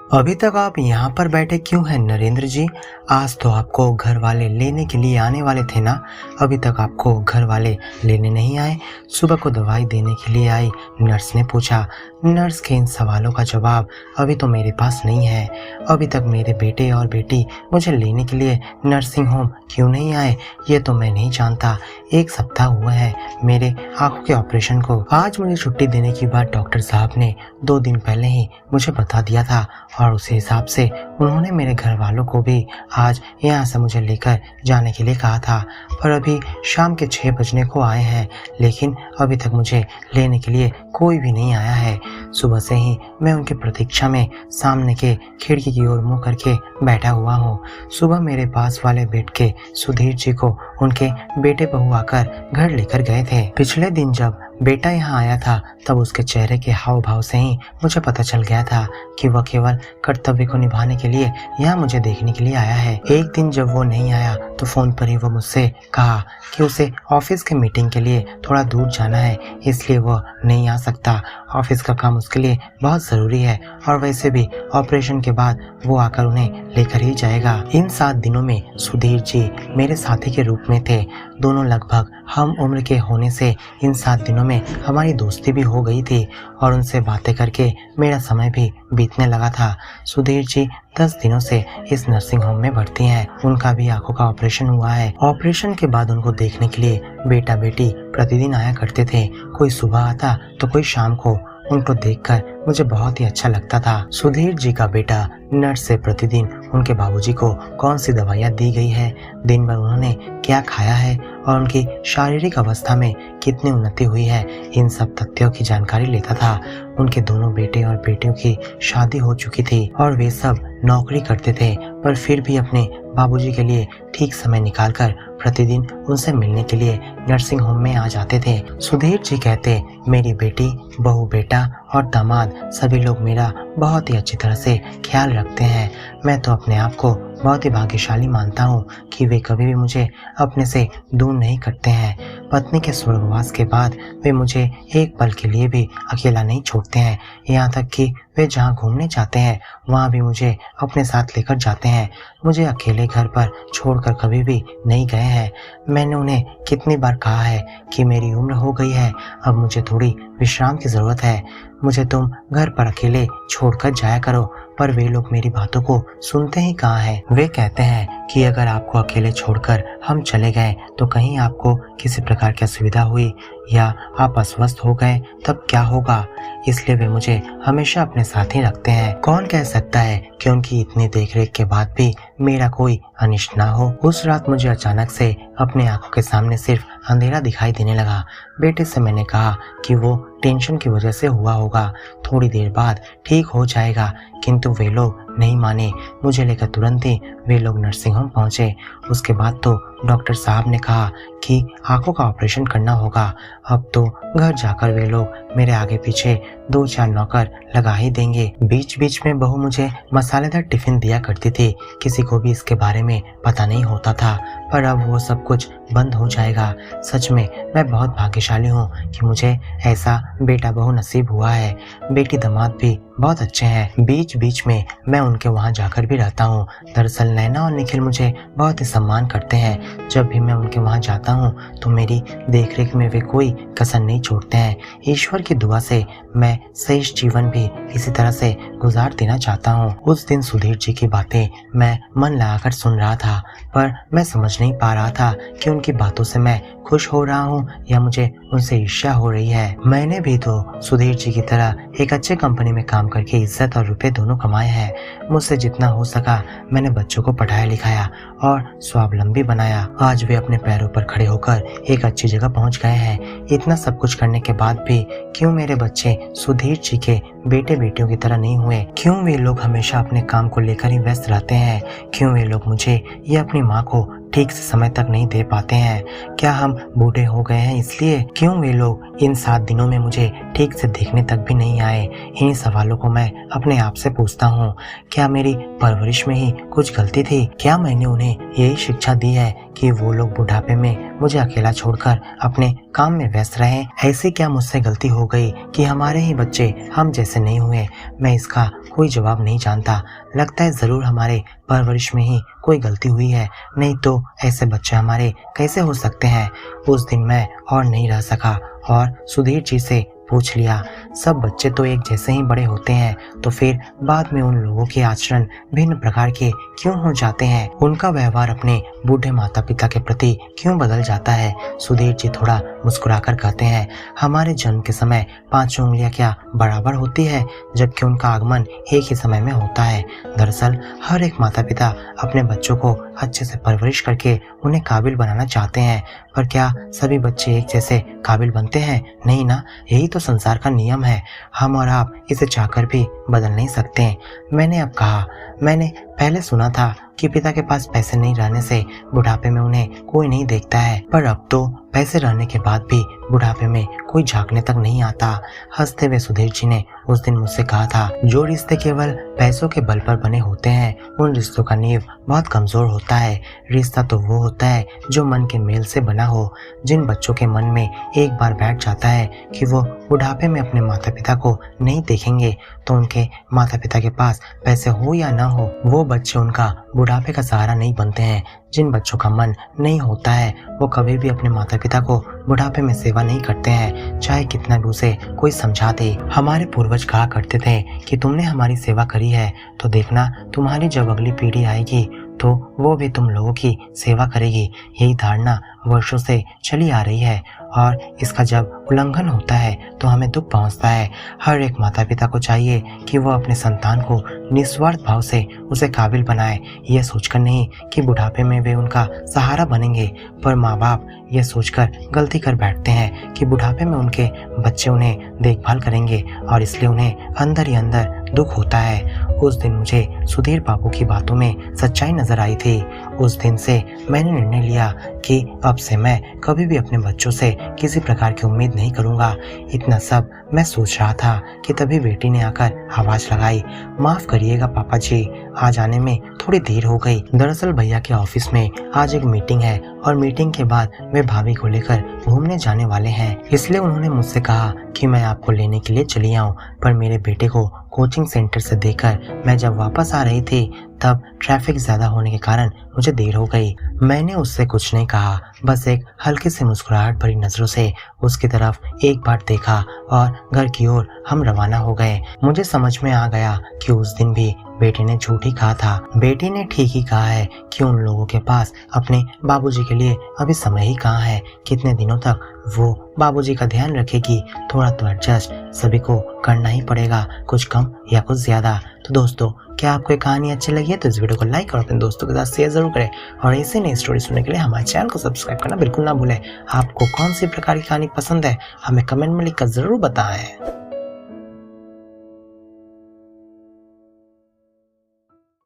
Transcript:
अभी तक आप यहाँ पर बैठे क्यों हैं नरेंद्र जी? आज तो आपको घर वाले लेने के लिए आने वाले थे ना? अभी तक आपको घर वाले लेने नहीं आए? सुबह को दवाई देने के लिए आई, नर्स ने पूछा। नर्स के इन सवालों का जवाब अभी तो मेरे पास नहीं है। अभी तक मेरे बेटे और बेटी मुझे लेने के लिए नर्सिंग होम क्यों नहीं आए, ये तो मैं नहीं जानता। 1 सप्ताह हुआ है मेरे आंखों के ऑपरेशन को। आज मुझे छुट्टी देने की बात डॉक्टर साहब ने 2 दिन पहले ही मुझे बता दिया था और उसी हिसाब से उन्होंने मेरे घर वालों को भी आज यहाँ से मुझे लेकर जाने के लिए कहा था। पर अभी शाम के 6 बजने को आए हैं, लेकिन अभी तक मुझे लेने के लिए कोई भी नहीं आया है। सुबह से ही मैं उनकी प्रतीक्षा में सामने के खिड़की की ओर मुंह करके बैठा हुआ हूँ। सुबह मेरे पास वाले बेड के सुधीर जी को उनके बेटे बहू आकर घर लेकर गए थे। पिछले दिन जब बेटा यहाँ आया था तब उसके चेहरे के हाव भाव से ही मुझे पता चल गया था कि वह केवल कर्तव्य को निभाने के लिए यहाँ मुझे देखने के लिए आया है। एक दिन जब वो नहीं आया तो फोन पर ही वो मुझसे कहा कि उसे ऑफिस के मीटिंग के लिए थोड़ा दूर जाना है, इसलिए वो नहीं आ सकता। ऑफिस का काम उसके लिए बहुत ज़रूरी है और वैसे भी ऑपरेशन के बाद वो आकर उन्हें लेकर ही जाएगा। इन 7 दिनों में सुधीर जी मेरे साथी के रूप में थे। दोनों लगभग हम उम्र के होने से इन 7 दिनों में हमारी दोस्ती भी हो गई थी और उनसे बातें करके मेरा समय भी बीतने लगा था। सुधीर जी 10 दिनों से इस नर्सिंग होम में भर्ती हैं। उनका भी आंखों का ऑपरेशन हुआ है। ऑपरेशन के बाद उनको देखने के लिए बेटा बेटी प्रतिदिन आया करते थे। कोई सुबह आता तो कोई शाम को। उनको देखकर मुझे बहुत ही अच्छा लगता था। सुधीर जी का बेटा नर्स से प्रतिदिन उनके बाबूजी को कौन सी दवाइयाँ दी गई है, दिन भर उन्होंने क्या खाया है और उनकी शारीरिक अवस्था में कितनी उन्नति हुई है, इन सब तथ्यों की जानकारी लेता था। उनके दोनों बेटे और बेटियों की शादी हो चुकी थी और वे सब नौकरी करते थे, पर फिर भी अपने बाबूजी के लिए ठीक समय निकालकर प्रतिदिन उनसे मिलने के लिए नर्सिंग होम में आ जाते थे। सुधीर जी कहते, मेरी बेटी, बहू, बेटा और दामाद सभी लोग मेरा बहुत ही अच्छी तरह से ख्याल रखते हैं। मैं तो अपने आप को बहुत ही भाग्यशाली मानता हूँ कि वे कभी भी मुझे अपने से दूर नहीं करते हैं। पत्नी के स्वर्गवास के बाद वे मुझे एक पल के लिए भी अकेला नहीं छोड़ते हैं। यहाँ तक कि वे जहाँ घूमने जाते हैं वहाँ भी मुझे अपने साथ लेकर जाते हैं। मुझे अकेले घर पर छोड़कर कभी भी नहीं गए हैं। मैंने उन्हें कितनी बार कहा है कि मेरी उम्र हो गई है, अब मुझे थोड़ी विश्राम की ज़रूरत है, मुझे तुम घर पर अकेले छोड़कर जाया करो, पर वे लोग मेरी बातों को सुनते ही कहाँ हैं। वे कहते हैं कि अगर आपको अकेले छोड़कर हम चले गए तो कहीं आपको किसी प्रकार की असुविधा हुई या आप अस्वस्थ हो गए तब क्या होगा, इसलिए वे मुझे हमेशा अपने साथ ही रखते हैं। कौन कह सकता है कि उनकी इतनी देखरेख के बाद भी मेरा कोई अनिष्ट ना हो। उस रात मुझे अचानक से अपने आंखों के सामने सिर्फ अंधेरा दिखाई देने लगा। बेटे से मैंने कहा कि वो टेंशन की वजह से हुआ होगा, थोड़ी देर बाद ठीक हो जाएगा, किंतु वे लोग नहीं माने। मुझे लेकर तुरंत ही वे लोग नर्सिंग होम पहुंचे। उसके बाद तो डॉक्टर साहब ने कहा कि आंखों का ऑपरेशन करना होगा। अब तो घर जाकर वे लोग मेरे आगे पीछे 2-4 नौकर लगा ही देंगे। बीच बीच में बहू मुझे मसालेदार टिफिन दिया करती थी, किसी को भी इसके बारे में पता नहीं होता था, पर अब वो सब कुछ बंद हो जाएगा। सच में मैं बहुत भाग्यशाली हूँ कि मुझे ऐसा बेटा बहू नसीब हुआ है। बेटी दामाद भी बहुत अच्छे हैं। बीच बीच में मैं उनके वहाँ जाकर भी रहता हूँ। दरअसल नैना और निखिल मुझे बहुत ही सम्मान करते हैं। जब भी मैं उनके वहाँ जाता हूँ तो मेरी देखरेख में वे कोई कसर नहीं छोड़ते हैं। ईश्वर की दुआ से मैं शेष जीवन भी इसी तरह से गुजार देना चाहता हूँ। उस दिन सुधीर जी की बातें मैं मन लगाकर सुन रहा था, पर मैं समझ नहीं पा रहा था कि उनकी बातों से मैं खुश हो रहा हूँ या मुझे उनसे ईर्ष्या हो रही है। मैंने भी तो सुधीर जी की तरह एक अच्छे कंपनी में काम करके इज्जत और रुपए दोनों कमाए हैं। मुझसे जितना हो सका मैंने बच्चों को पढ़ाया लिखाया और स्वावलंबी बनाया। आज वे अपने पैरों पर खड़े होकर एक अच्छी जगह पहुंच गए हैं। इतना सब कुछ करने के बाद भी क्यों मेरे बच्चे सुधीर जी के बेटे बेटियों की तरह नहीं हुए? क्यों वे लोग हमेशा अपने काम को लेकर ही व्यस्त रहते हैं? क्यों वे लोग मुझे या अपनी माँ को ठीक से समय तक नहीं दे पाते हैं? क्या हम बूढ़े हो गए हैं इसलिए? क्यों वे लोग इन 7 दिनों में मुझे ठीक से देखने तक भी नहीं आए? इन्हीं सवालों को मैं अपने आप से पूछता हूँ। क्या मेरी परवरिश में ही कुछ गलती थी? क्या मैंने उन्हें यही शिक्षा दी है कि वो लोग बुढ़ापे में मुझे अकेला छोड़कर अपने काम में व्यस्त रहें? ऐसी क्या मुझसे गलती हो गई कि हमारे ही बच्चे हम जैसे नहीं हुए? मैं इसका कोई जवाब नहीं जानता। लगता है ज़रूर हमारे परवरिश में ही कोई गलती हुई है, नहीं तो ऐसे बच्चे हमारे कैसे हो सकते हैं। उस दिन मैं और नहीं रह सका और सुधीर जी से पूछ लिया, सब बच्चे तो एक जैसे ही बड़े होते हैं, तो फिर बाद में उन लोगों के आचरण भिन्न प्रकार के क्यों हो जाते हैं? उनका व्यवहार अपने बूढ़े माता पिता के प्रति क्यों बदल जाता है? सुधीर जी थोड़ा मुस्कुराकर कहते हैं, हमारे जन्म के समय 5 उंगलियां क्या बराबर होती है, जबकि उनका आगमन एक ही समय में होता है। दरअसल हर एक माता पिता अपने बच्चों को अच्छे से परवरिश करके उन्हें काबिल बनाना चाहते हैं, पर क्या सभी बच्चे एक जैसे काबिल बनते हैं? नहीं ना, यही तो संसार का नियम है। हम और आप इसे चाहकर भी बदल नहीं सकते। मैंने अब कहा, मैंने पहले सुना था कि पिता के पास पैसे नहीं रहने से बुढ़ापे में उन्हें कोई नहीं देखता है, पर अब तो पैसे रहने के बाद भी बुढ़ापे में कोई झांकने तक नहीं आता। हंसते हुए सुधीर जी ने उस दिन मुझसे कहा था, जो रिश्ते केवल पैसों के बल पर बने होते हैं, उन रिश्तों का नींव बहुत कमजोर होता है। रिश्ता तो वो होता है जो मन के मेल से बना हो। जिन बच्चों के मन में एक बार बैठ जाता है कि वो बुढ़ापे में अपने माता पिता को नहीं देखेंगे, तो उनके माता पिता के पास पैसे हो या ना हो, वो बच्चे उनका बुढ़ापे का सहारा नहीं बनते हैं। जिन बच्चों का मन नहीं होता है, वो कभी भी अपने माता पिता को बुढ़ापे में सेवा नहीं करते हैं, चाहे कितना भी उसे कोई समझा दे। हमारे पूर्वज कहा करते थे कि तुमने हमारी सेवा करी है, तो देखना तुम्हारी जब अगली पीढ़ी आएगी तो वो भी तुम लोगों की सेवा करेगी। यही धारणा वर्षों से चली आ रही है, और इसका जब उल्लंघन होता है तो हमें दुख पहुंचता है। हर एक माता पिता को चाहिए कि वो अपने संतान को निस्वार्थ भाव से उसे काबिल बनाए, यह सोचकर नहीं कि बुढ़ापे में वे उनका सहारा बनेंगे। पर माँ बाप यह सोचकर गलती कर बैठते हैं कि बुढ़ापे में उनके बच्चे उन्हें देखभाल करेंगे, और इसलिए उन्हें अंदर ही अंदर दुख होता है। उस दिन मुझे सुधीर बाबू की बातों में सच्चाई नजर आई थी। उस दिन से मैंने निर्णय लिया कि अब से मैं कभी भी अपने बच्चों से किसी प्रकार की उम्मीद नहीं करूंगा। इतना सब मैं सोच रहा था कि तभी बेटी ने आकर आवाज लगाई, माफ करिएगा पापा जी, आज आने में थोड़ी देर हो गई। दरअसल भैया के ऑफिस में आज एक मीटिंग है, और मीटिंग के बाद वे भाभी को लेकर घूमने जाने वाले हैं, इसलिए उन्होंने मुझसे कहा कि मैं आपको लेने के लिए चली आऊं। पर मेरे बेटे को कोचिंग सेंटर से देकर मैं जब वापस आ रही थी, तब ट्रैफिक ज्यादा होने के कारण मुझे देर हो गई। मैंने उससे कुछ नहीं कहा, बस एक हल्की सी मुस्कुराहट भरी नजरों से उसकी तरफ एक बार देखा और घर की ओर हम रवाना हो गए। मुझे समझ में आ गया कि उस दिन भी बेटी ने झूठ ही कहा था। बेटी ने ठीक ही कहा है कि उन लोगों के पास अपने बाबूजी के लिए अभी समय ही कहाँ है। कितने दिनों तक वो बाबूजी का ध्यान रखेगी? थोड़ा तो एडजस्ट सभी को करना ही पड़ेगा, कुछ कम या कुछ ज्यादा। तो दोस्तों, क्या आपको ये कहानी अच्छी लगी है तो इस वीडियो को लाइक और अपने दोस्तों के साथ शेयर जरूर करें, और ऐसे नई स्टोरी सुनने के लिए हमारे चैनल को सब्सक्राइब करना बिल्कुल ना भूलें। आपको कौन सी प्रकार की कहानी पसंद है हमें कमेंट में लिखकर जरूर बताएं।